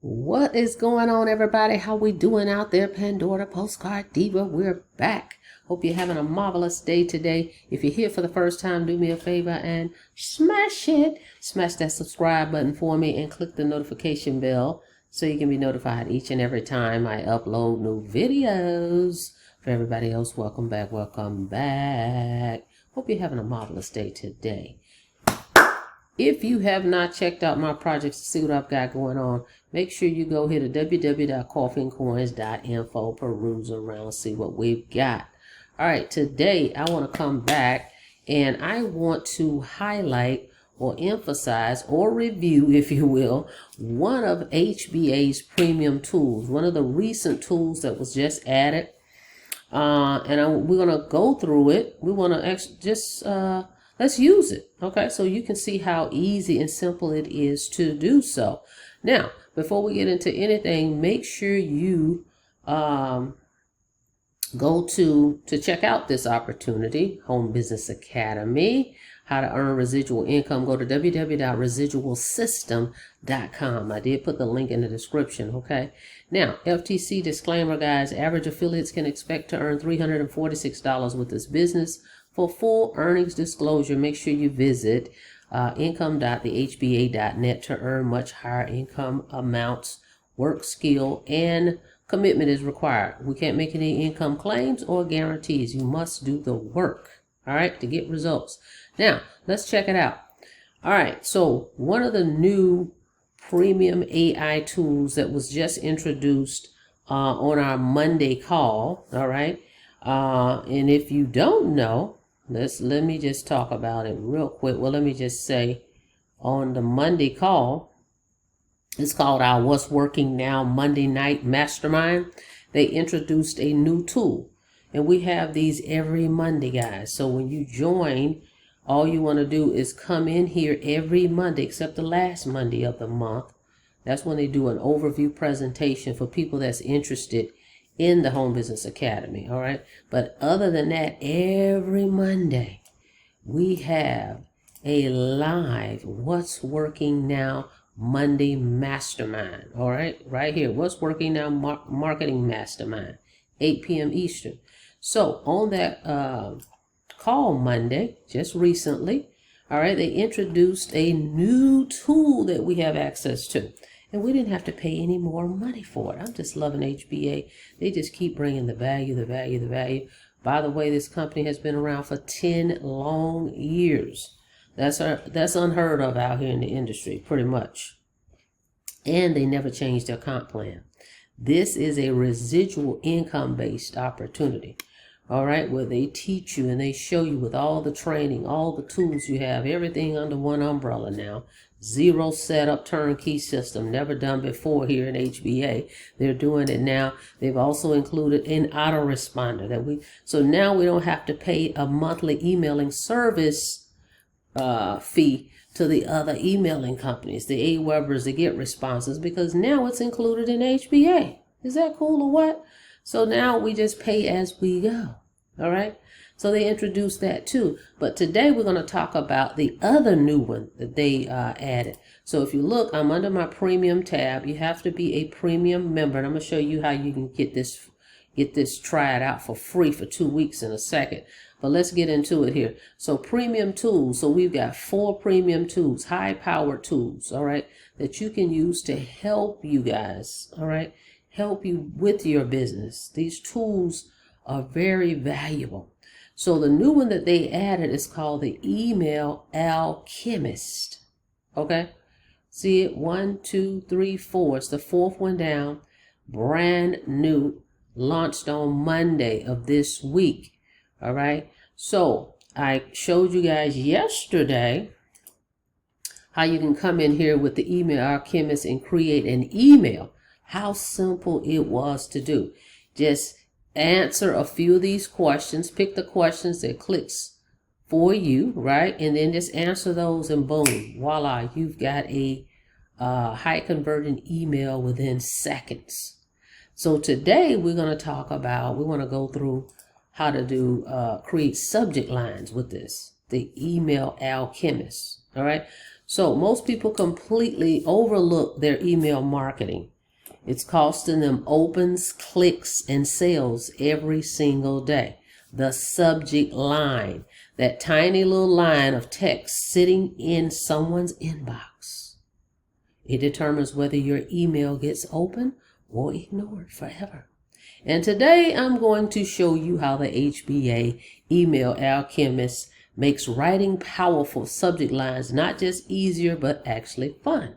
What is going on, everybody? How we doing out there, Pandora Postcard Diva? We're back. Hope you're having a marvelous day today. If you're here for the first time, do me a favor and smash that subscribe button for me and click the notification bell so you can be notified each and every time I upload new videos. For everybody else, welcome back. Hope you're having a marvelous day today. If you have not checked out my projects to see what I've got going on, make sure you go here to www.coffeeandcoins.info, peruse around, see what we've got. All right, today I want to come back and I want to highlight or emphasize or review, if you will, one of HBA's premium tools, one of the recent tools that was just added. We're going to go through it. We want to let's use it, okay? So you can see how easy and simple it is to do so. Now, before we get into anything, make sure you go to check out this opportunity, Home Business Academy, how to earn residual income. Go to www.residualsystem.com. I did put the link in the description, okay? Now, FTC disclaimer, guys, average affiliates can expect to earn $346 with this business. For full earnings disclosure, make sure you visit income.thehba.net to earn much higher income amounts. Work, skill, and commitment is required. We can't make any income claims or guarantees. You must do the work, all right, to get results. Now, let's check it out. All right, so one of the new premium AI tools that was just introduced on our Monday call, all right, and if you don't know, let me just talk about it real quick. Well, let me just say on the Monday call, it's called our What's Working Now Monday Night Mastermind. They introduced a new tool, and we have these every Monday, guys. So when you join, all you want to do is come in here every Monday, except the last Monday of the month. That's when they do an overview presentation for people that's interested in the Home Business Academy, all right? But other than that, every Monday, we have a live What's Working Now Monday Mastermind, all right? Right here, What's Working Now Marketing Mastermind, 8 p.m. Eastern. So on that call Monday, just recently, all right, they introduced a new tool that we have access to. And we didn't have to pay any more money for it. I'm just loving HBA. They just keep bringing the value. By the way, this company has been around for 10 long years. That's unheard of out here in the industry, pretty much. And they never changed their comp plan. This is a residual income-based opportunity, all right, where they teach you and they show you with all the training, all the tools you have, everything under one umbrella now. Zero setup turnkey system, never done before here in HBA. They're doing it now. They've also included an autoresponder so now we don't have to pay a monthly emailing service fee to the other emailing companies, the AWebers, to get responses, because now it's included in HBA. Is that cool or what? So now we just pay as we go, all right? So they introduced that too. But today we're going to talk about the other new one that they added. So if you look, I'm under my premium tab. You have to be a premium member. And I'm going to show you how you can get this tried out for free for 2 weeks in a second. But let's get into it here. So premium tools. So we've got 4 premium tools, high-powered tools, all right, that you can use to help you guys, all right, help you with your business. These tools are very valuable. So the new one that they added is called the Email Alchemist. Okay? See it? 1, 2, 3, 4. It's the 4th one down. Brand new. Launched on Monday of this week. All right? So I showed you guys yesterday how you can come in here with the Email Alchemist and create an email. How simple it was to do. Just answer a few of these questions, pick the questions that clicks for you, right? And then just answer those and boom, voila, you've got a high converting email within seconds. So today we're going to talk about, we want to go through how to do create subject lines with this, the Email Alchemist, all right? So most people completely overlook their email marketing. It's costing them opens, clicks, and sales every single day. The subject line, that tiny little line of text sitting in someone's inbox. It determines whether your email gets open or ignored forever. And today I'm going to show you how the HBA Email Alchemist makes writing powerful subject lines not just easier, but actually fun.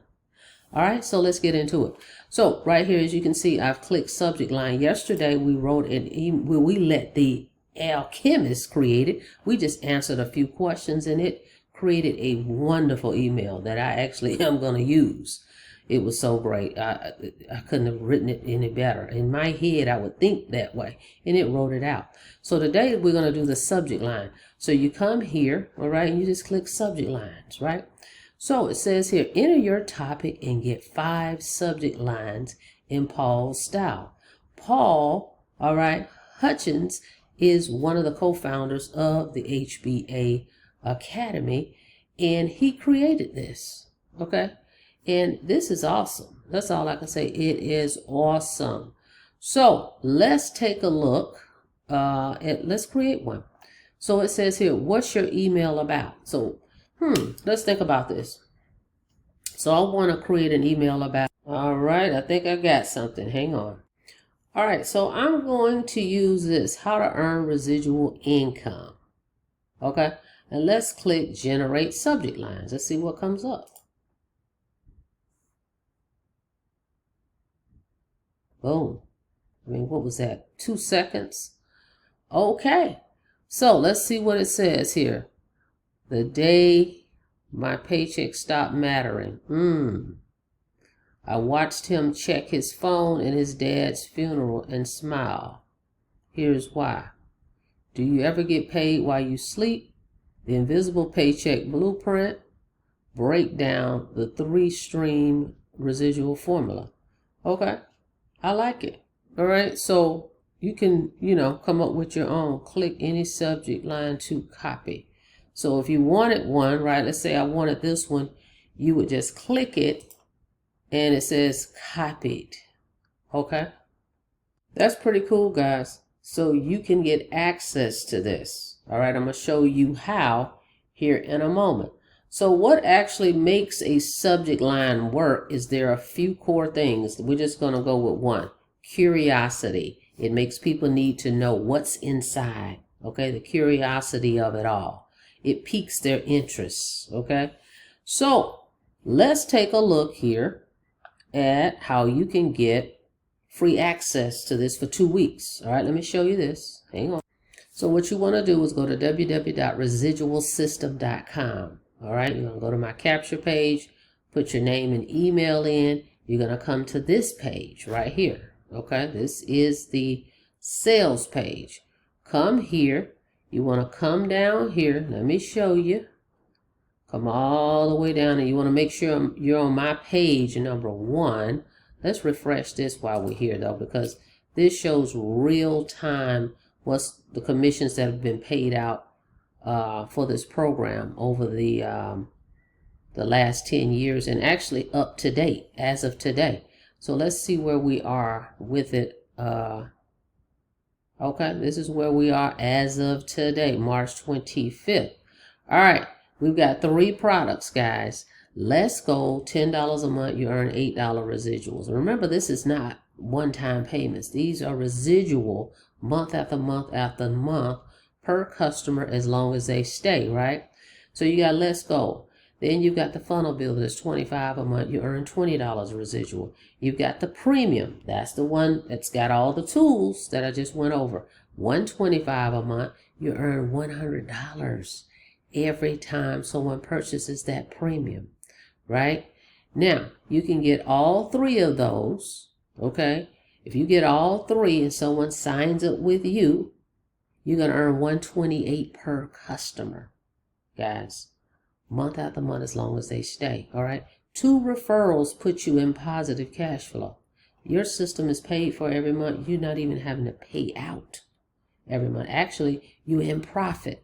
All right, so let's get into it. So right here, as you can see, I've clicked subject line. Yesterday, we wrote an email. We let the Alchemist create it. We just answered a few questions and it created a wonderful email that I actually am going to use. It was so great. I couldn't have written it any better. In my head, I would think that way, and it wrote it out. So today, we're going to do the subject line. So you come here, all right, and you just click subject lines, right? So it says here, enter your topic and get 5 subject lines in Paul's style. Paul, all right, Hutchins is one of the co-founders of the HBA Academy, and he created this, okay? And this is awesome. That's all I can say. It is awesome. So let's take a look let's create one. So it says here, what's your email about? So let's think about this. So I want to create an email about, all right, I think I got something. Hang on. All right, so I'm going to use this, how to earn residual income. Okay, and let's click generate subject lines. Let's see what comes up. Boom. I mean, what was that? 2 seconds. Okay, so let's see what it says here. The day my paycheck stopped mattering. I watched him check his phone at his dad's funeral and smile. Here's why. Do you ever get paid while you sleep? The invisible paycheck blueprint. Break down the 3-stream residual formula. Okay, I like it. All right, so you can, come up with your own. Click any subject line to copy. So if you wanted one, right, let's say I wanted this one, you would just click it and it says copied. Okay, that's pretty cool, guys. So you can get access to this. All right, I'm going to show you how here in a moment. So what actually makes a subject line work is there are a few core things. We're just going to go with one. Curiosity. It makes people need to know what's inside. Okay, the curiosity of it all. It piques their interests. Okay, so let's take a look here at how you can get free access to this for 2 weeks. All right, let me show you this. Hang on. So what you want to do is go to www.residualsystem.com. All right, you're going to go to my capture page, put your name and email in. You're going to come to this page right here. Okay, this is the sales page. Come here. You want to come down here. Let me show you. Come all the way down, and you want to make sure you're on my page number 1. Let's refresh this while we're here, though, because this shows real time what's the commissions that have been paid out for this program over the last 10 years, and actually up to date as of today. So let's see where we are with it. Okay, this is where we are as of today, March 25th. All right, we've got 3 products, guys. Let's go. $10 a month, you earn $8 residuals. Remember, this is not one-time payments. These are residual month after month after month per customer as long as they stay, right? So you got Let's Go. Then you've got the funnel builder, that's $25 a month. You earn $20 residual. You've got the premium. That's the one that's got all the tools that I just went over. $125 a month. You earn $100 every time someone purchases that premium, right? Now, you can get all 3 of those, okay? If you get all 3 and someone signs up with you, you're going to earn $128 per customer, guys. Month after month as long as they stay, all right? 2 referrals put you in positive cash flow. Your system is paid for every month. You're not even having to pay out every month. Actually, you're in profit.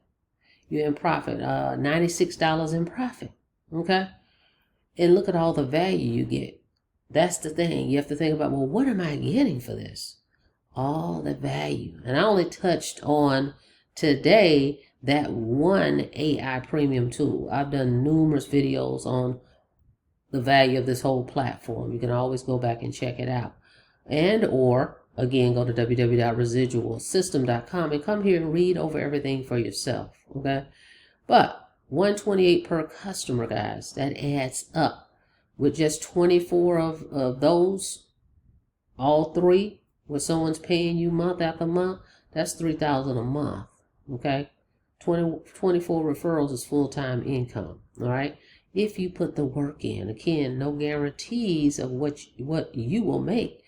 You're in profit, $96 in profit, okay? And look at all the value you get. That's the thing. You have to think about, well, what am I getting for this? All the value. And I only touched on today that one AI premium tool. I've done numerous videos on the value of this whole platform. You can always go back and check it out. And or, again, go to www.residualsystem.com and come here and read over everything for yourself. Okay? But $128 per customer, guys, that adds up. With just 24 of those, all three, where someone's paying you month after month, that's $3,000 a month. Okay? 24 referrals is full-time income. All right? If you put the work in. Again, no guarantees of what you will make,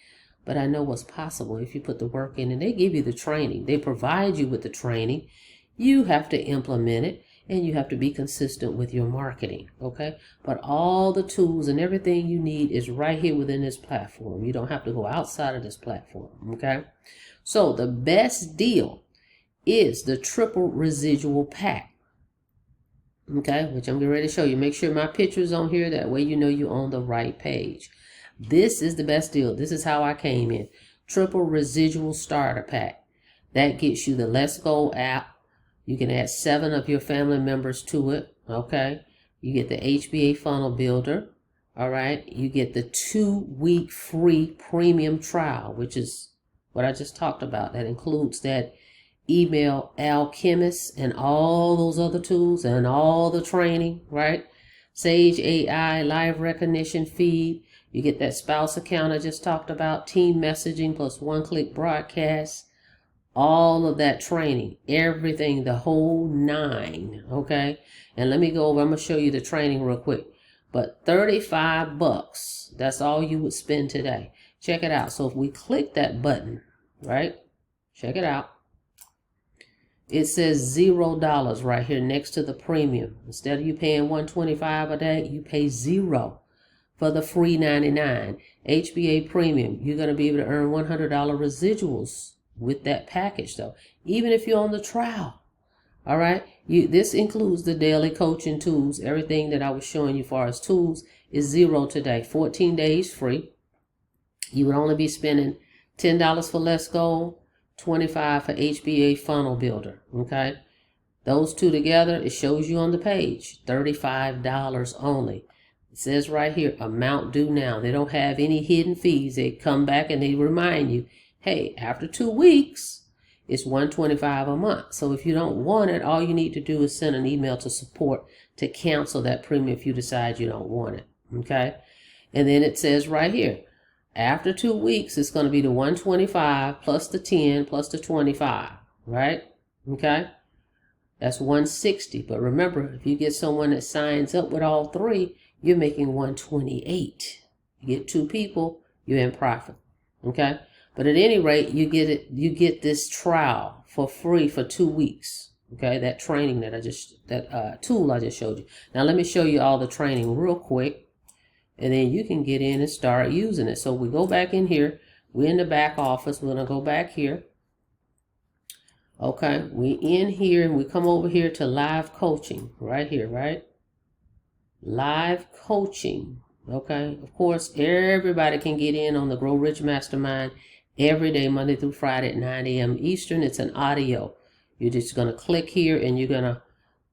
but I know what's possible if you put the work in. And they give you the training. They provide you with the training. You have to implement it, and you have to be consistent with your marketing, okay? But all the tools and everything you need is right here within this platform. You don't have to go outside of this platform, okay? So the best deal is the triple residual pack. Okay, which I'm getting ready to show you. Make sure my picture's on here. That way you know you're on the right page. This is the best deal. This is how I came in. Triple residual starter pack. That gets you the Let's Go app. You can add 7 of your family members to it. Okay. You get the HBA funnel builder. All right. You get the 2-week free premium trial, which is what I just talked about. That includes that email Alchemist and all those other tools and all the training, right? Sage AI, live recognition feed. You get that spouse account I just talked about, team messaging plus one-click broadcast, all of that training, everything, the whole 9, okay? And let me go over, I'm going to show you the training real quick. But $35, that's all you would spend today. Check it out. So if we click that button, right? Check it out. It says $0 right here next to the premium. Instead of you paying $125 a day, you pay 0 for the free 99. HBA Premium, you're going to be able to earn $100 residuals with that package though, even if you're on the trial. All right, this includes the daily coaching tools. Everything that I was showing you as far as tools is 0 today. 14 days free. You would only be spending $10 for Let's Go, $25 for HBA funnel builder. Okay, those two together, it shows you on the page, $35 only. It says right here, amount due now. They don't have any hidden fees. They come back and they remind you, hey, after 2 weeks, it's $125 a month. So if you don't want it, all you need to do is send an email to support to cancel that premium if you decide you don't want it. Okay, and then it says right here, after 2 weeks, it's going to be the $125 plus the 10 plus the 25, right? Okay, that's $160. But remember, if you get someone that signs up with all 3, you're making $128. You get 2 people, you're in profit. Okay, but at any rate, you get this trial for free for 2 weeks. Okay, that training that tool I just showed you. Now let me show you all the training real quick. And then you can get in and start using it. So we go back in here. We're in the back office. We're going to go back here. Okay. We in here and we come over here to live coaching. Right here, right? Live coaching. Okay. Of course, everybody can get in on the Grow Rich Mastermind every day, Monday through Friday at 9 a.m. Eastern. It's an audio. You're just going to click here and you're going to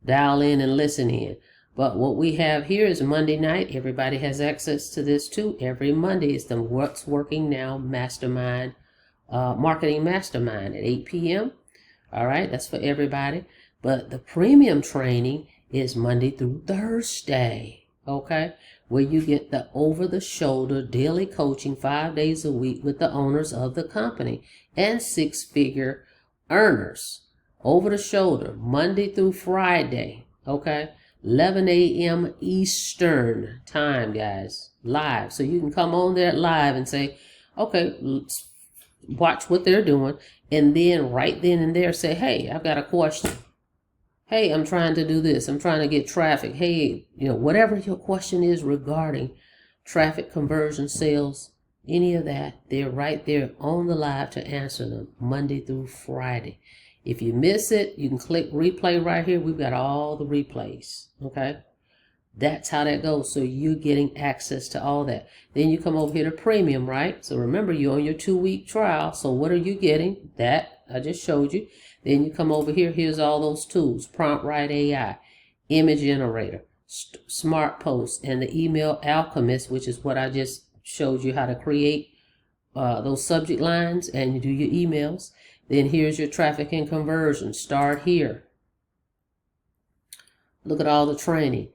dial in and listen in. But what we have here is Monday night. Everybody has access to this too. Every Monday is the What's Working Now Mastermind, Marketing Mastermind at 8 p.m. All right, that's for everybody. But the premium training is Monday through Thursday, okay, where you get the over-the-shoulder daily coaching 5 days a week with the owners of the company and 6-figure earners. Over the shoulder, Monday through Friday, okay? 11 a.m. Eastern time, guys, live. So you can come on there live and say, okay, let's watch what they're doing. And then right then and there say, hey, I've got a question. Hey, I'm trying to do this. I'm trying to get traffic. Hey, whatever your question is regarding traffic, conversion, sales, any of that, they're right there on the live to answer them Monday through Friday. If you miss it, you can click replay right here. We've got all the replays, okay? That's how that goes. So you're getting access to all that. Then you come over here to premium, right? So remember, you're on your 2-week trial. So what are you getting? That I just showed you. Then you come over here. Here's all those tools: Prompt Write AI, Image Generator, Smart Post, and the email Alchemist, which is what I just showed you how to create those subject lines, and you do your emails. Then here's your traffic and conversion. Start here. Look at all the training.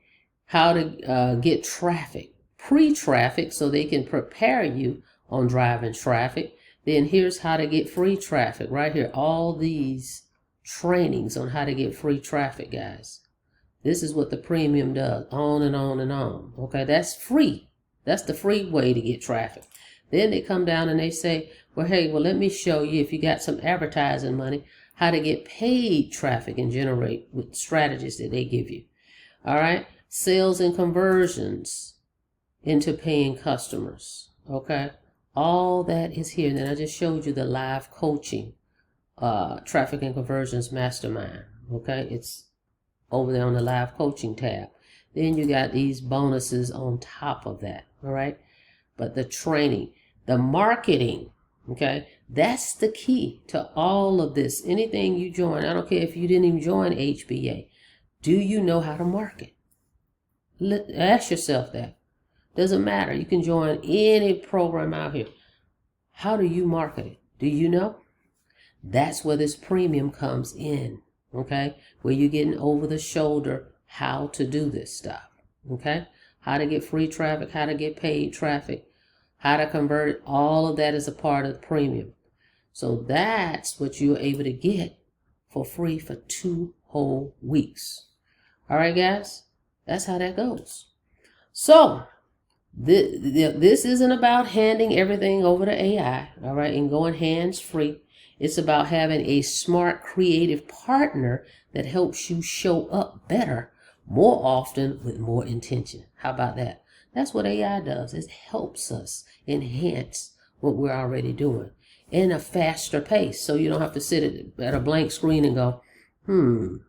How to get traffic, pre-traffic, so they can prepare you on driving traffic. Then here's how to get free traffic right here. All these trainings on how to get free traffic, guys. This is what the premium does, on and on and on. Okay, that's free. That's the free way to get traffic. Then they come down and they say, well, hey, well, let me show you, if you got some advertising money, how to get paid traffic and generate with strategies that they give you. All right, sales and conversions into paying customers. Okay, all that is here. And then I just showed you the live coaching, traffic and conversions mastermind. Okay, it's over there on the live coaching tab. Then you got these bonuses on top of that. All right, but the training, the marketing, okay, that's the key to all of this. Anything you join, I don't care if you didn't even join HBA, do you know how to market? Ask yourself that. Doesn't matter. You can join any program out here. How do you market it? Do you know? That's where this premium comes in, okay? Where you're getting over the shoulder how to do this stuff, okay? How to get free traffic, how to get paid traffic, how to convert it. All of that is a part of the premium. So that's what you're able to get for free for 2 whole weeks. All right, guys, that's how that goes. So this isn't about handing everything over to AI, all right, and going hands-free. It's about having a smart, creative partner that helps you show up better, more often, with more intention. How about that? That's what AI does. It helps us enhance what we're already doing in a faster pace. So you don't have to sit at a blank screen and go, I've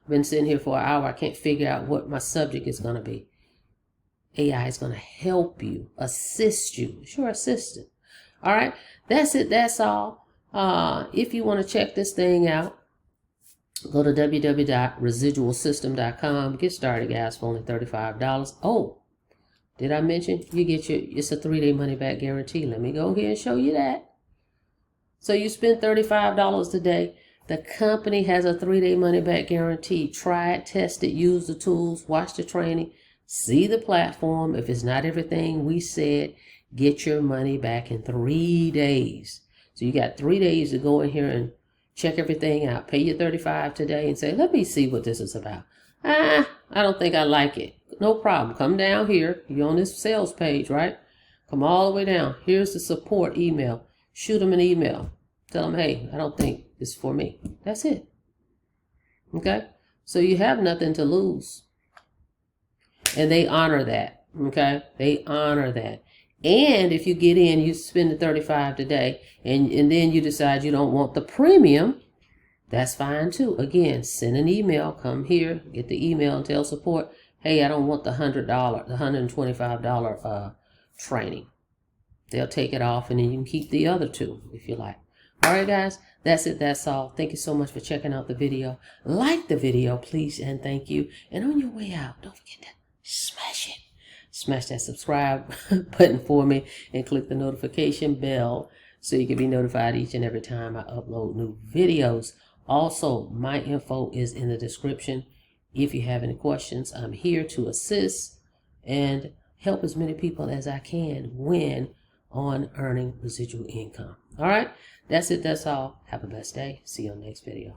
been sitting here for an hour. I can't figure out what my subject is going to be. AI is going to help you, assist you. It's your assistant. All right. That's it. That's all. If you want to check this thing out, go to www.residualsystem.com. Get started, guys, for only $35. Oh, did I mention you get it's a 3-day money back guarantee? Let me go here and show you that. So you spend $35 today. The company has a 3-day money back guarantee. Try it, test it, use the tools, watch the training, see the platform. If it's not everything we said, get your money back in 3 days. So you got 3 days to go in here and check everything out. Pay your $35 today and say, let me see what this is about. I don't think I like it. No problem. Come down here. You're on this sales page, right? Come all the way down. Here's the support email. Shoot them an email. Tell them, hey, I don't think it's for me. That's it. Okay? So you have nothing to lose. And they honor that. Okay? They honor that. And if you get in, you spend the $35 today, and then you decide you don't want the premium, that's fine too. Again, send an email. Come here, get the email and tell support, hey, I don't want the $100, the $125 training. They'll take it off, and then you can keep the other 2 if you like. All right, guys, that's it. That's all. Thank you so much for checking out the video. Like the video, please, and thank you. And on your way out, don't forget to smash it. Smash that subscribe button for me and click the notification bell so you can be notified each and every time I upload new videos. Also, my info is in the description. If you have any questions, I'm here to assist and help as many people as I can win on earning residual income. All right, that's it. That's all. Have a blessed day. See you on the next video.